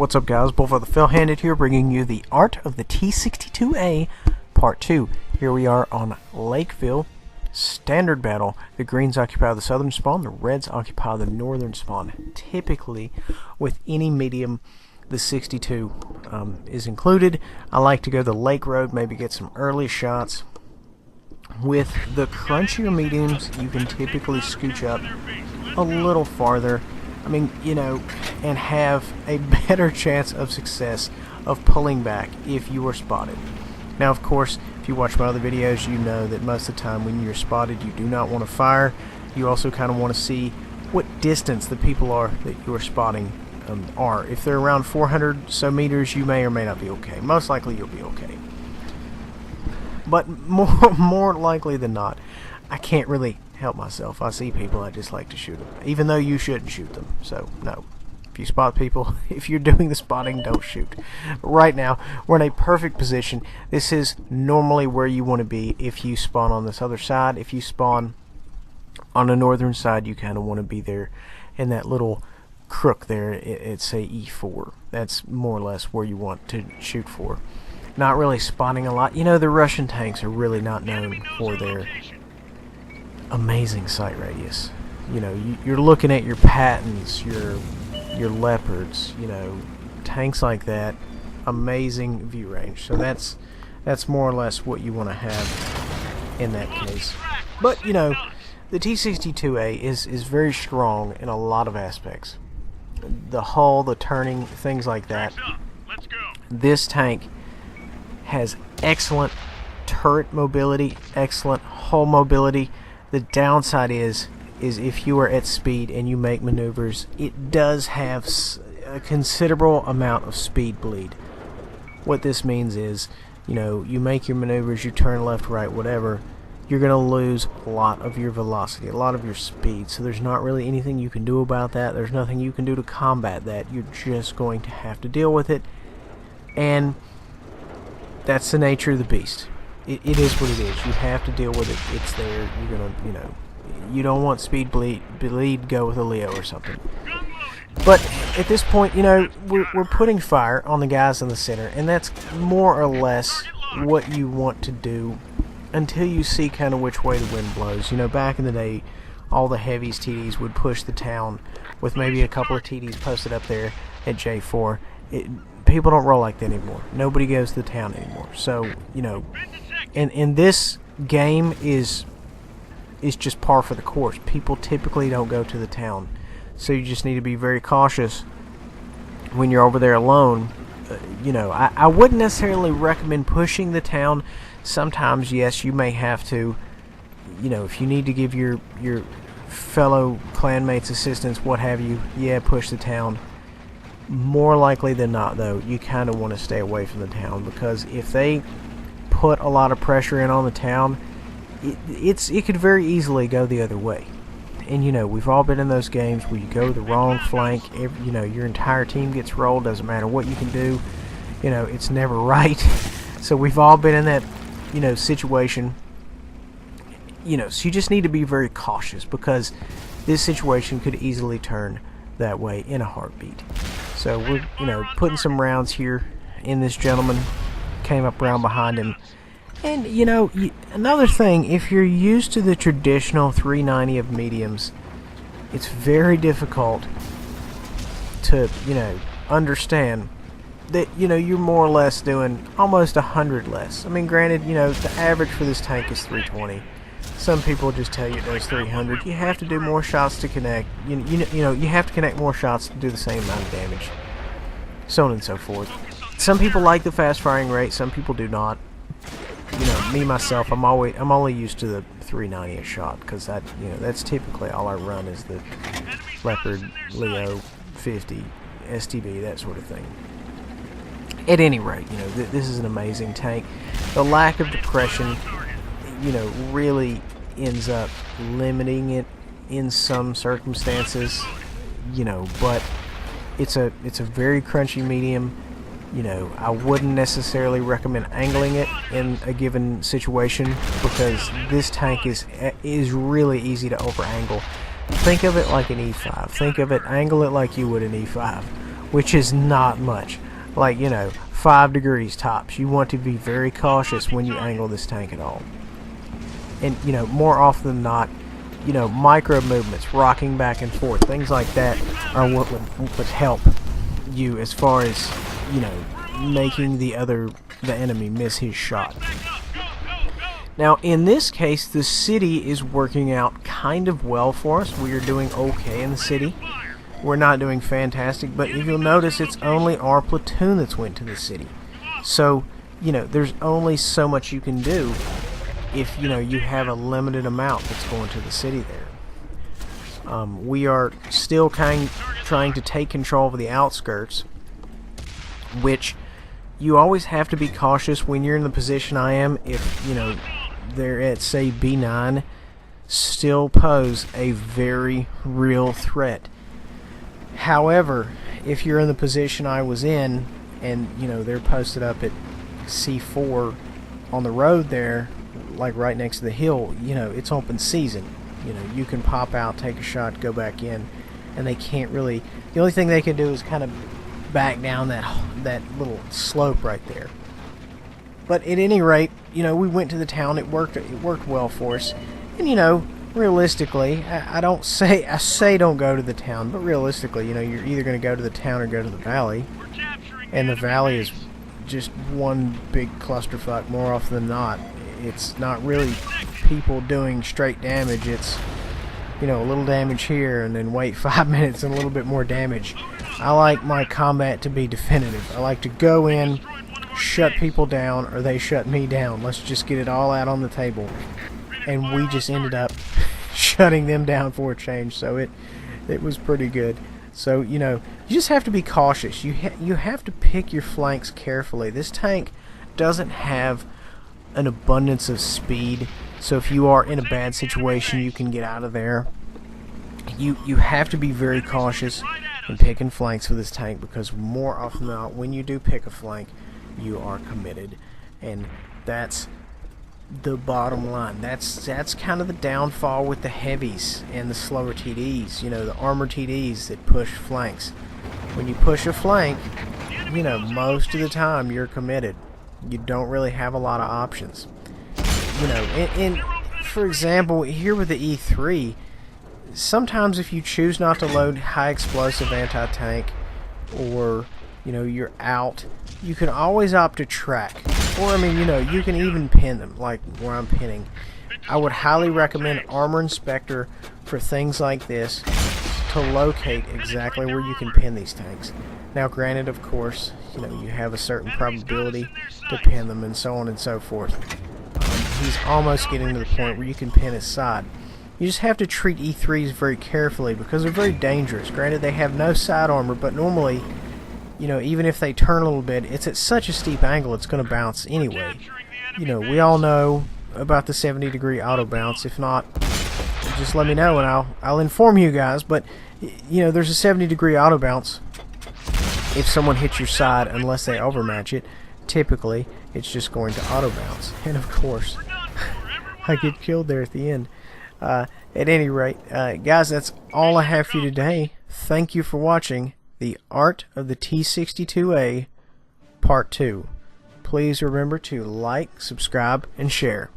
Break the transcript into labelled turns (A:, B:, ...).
A: What's up, guys? Bullfo the Phil-Handed here, bringing you the Art of the T-62A Part 2. Here we are on Lakeville. Standard battle. The greens occupy the southern spawn, the reds occupy the northern spawn. Typically, with any medium, the 62 is included. I like to go the lake road, maybe get some early shots. With the crunchier mediums, you can typically scooch up a little farther. I mean, you know, and have a better chance of success of pulling back if you are spotted. Now, of course, if you watch my other videos, you know that most of the time when you're spotted, you do not want to fire. You also kind of want to see what distance the people are that you are spotting are. If they're around 400 so meters, you may or may not be okay. Most likely, you'll be okay. But more likely than not, I can't really help myself. I see people, I just like to shoot them, even though you shouldn't shoot them. So no, if you spot people, if you're doing the spotting, don't shoot. But right now we're in a perfect position. This is normally where you want to be if you spawn on this other side. If you spawn on the northern side, you kind of want to be there in that little crook there. It's a E4. That's more or less where you want to shoot for. Not really spotting a lot. You know, the Russian tanks are really not known for their amazing sight radius. You know, you're looking at your Pattons, your Leopards, you know, tanks like that. Amazing view range. So that's more or less what you want to have in that case. But you know, the T-62A is very strong in a lot of aspects. The hull, the turning, things like that. This tank has excellent turret mobility, excellent hull mobility. The downside is if you are at speed and you make maneuvers, it does have a considerable amount of speed bleed. What this means is, you know, you make your maneuvers, you turn left, right, whatever, you're going to lose a lot of your velocity, a lot of your speed. So there's not really anything you can do about that. There's nothing you can do to combat that. You're just going to have to deal with it. And that's the nature of the beast. It is what it is. You have to deal with it. It's there. You're gonna, you know, you don't want speed bleed. Go with a Leo or something. But at this point, you know, we're putting fire on the guys in the center, and that's more or less what you want to do until you see kind of which way the wind blows. You know, back in the day, all the heavies TDs would push the town with maybe a couple of TDs posted up there at J4. People don't roll like that anymore. Nobody goes to the town anymore. So, you know, and this game is just par for the course. People typically don't go to the town. So you just need to be very cautious when you're over there alone. You know, I wouldn't necessarily recommend pushing the town. Sometimes, yes, you may have to, you know, if you need to give your fellow clanmates assistance, what have you, yeah, push the town. More likely than not, though, you kind of want to stay away from the town, because if they put a lot of pressure in on the town, it could very easily go the other way. And you know, we've all been in those games where you go the wrong flank. You know, your entire team gets rolled. Doesn't matter what you can do. You know, it's never right. So we've all been in that, you know, situation. You know, so you just need to be very cautious, because this situation could easily turn that way in a heartbeat. So we're, you know, putting some rounds here in this gentleman. Came up around behind him. And, you know, another thing, if you're used to the traditional 390 of mediums, it's very difficult to, you know, understand that, you know, you're more or less doing almost 100 less. I mean, granted, you know, the average for this tank is 320. Some people just tell you it does 300. You have to do more shots to connect. You know, you have to connect more shots to do the same amount of damage. So on and so forth. Some people like the fast firing rate. Some people do not. You know, me myself, I'm only used to the 390 a shot, because that, you know, that's typically all I run is the Leopard, Leo, 50, STB, that sort of thing. At any rate, you know, this is an amazing tank. The lack of depression, you know, really ends up limiting it in some circumstances, you know, but it's a very crunchy medium. You know, I wouldn't necessarily recommend angling it in a given situation, because this tank is really easy to over angle. Think of it like an E5. Think of it, angle it like you would an E5. which is not much. Like, 5 degrees tops. You want to be very cautious when you angle this tank at all. And, more often than not, micro movements, rocking back and forth, things like that are what would help you as far as, making the enemy miss his shot. Now, in this case, the city is working out kind of well for us. We are doing okay in the city. We're not doing fantastic, but if you'll notice, it's only our platoon that's went to the city. So, there's only so much you can do if, you have a limited amount that's going to the city there. We are still trying to take control of the outskirts, which you always have to be cautious when you're in the position I am. If, they're at, say, B9, still pose a very real threat. However, if you're in the position I was in, and they're posted up at C4 on the road there, like right next to the hill, it's open season. You can pop out, take a shot, go back in, and they can't really. The only thing they can do is kind of back down that little slope right there. But at any rate, we went to the town. It worked well for us. And realistically, I say don't go to the town, but realistically, you're either going to go to the town or go to the valley. And the valley is just one big clusterfuck more often than not. It's not really people doing straight damage. It's a little damage here and then wait 5 minutes and a little bit more damage. I like my combat to be definitive. I like to go in, shut people down, or they shut me down. Let's just get it all out on the table. And we just ended up shutting them down for a change, so it was pretty good. So, you just have to be cautious. You have to pick your flanks carefully. This tank doesn't have an abundance of speed, so if you are in a bad situation, you can get out of there. You have to be very cautious in picking flanks for this tank, because more often than not, when you do pick a flank, you are committed, and that's the bottom line. That's kind of the downfall with the heavies and the slower TDs, the armor TDs that push flanks. When you push a flank, most of the time you're committed. You don't really have a lot of options. And for example, here with the E3, sometimes if you choose not to load high explosive anti-tank, or you're out, you can always opt to track, or you can even pin them, like where I'm pinning. I would highly recommend Armor Inspector for things like this, to locate exactly where you can pin these tanks. Now granted, of course, you have a certain probability to pin them and so on and so forth. He's almost getting to the point where you can pin his side. You just have to treat E3s very carefully, because they're very dangerous. Granted, they have no side armor, but normally, even if they turn a little bit, it's at such a steep angle it's going to bounce anyway. We all know about the 70-degree auto bounce. If not, just let me know and I'll inform you guys. But there's a 70-degree auto bounce if someone hits your side, unless they overmatch it. Typically, it's just going to auto bounce. And of course, I get killed there at the end. At any rate, guys, that's all I have for you today. Thank you for watching The Art of the T62A Part 2. Please remember to like, subscribe, and share.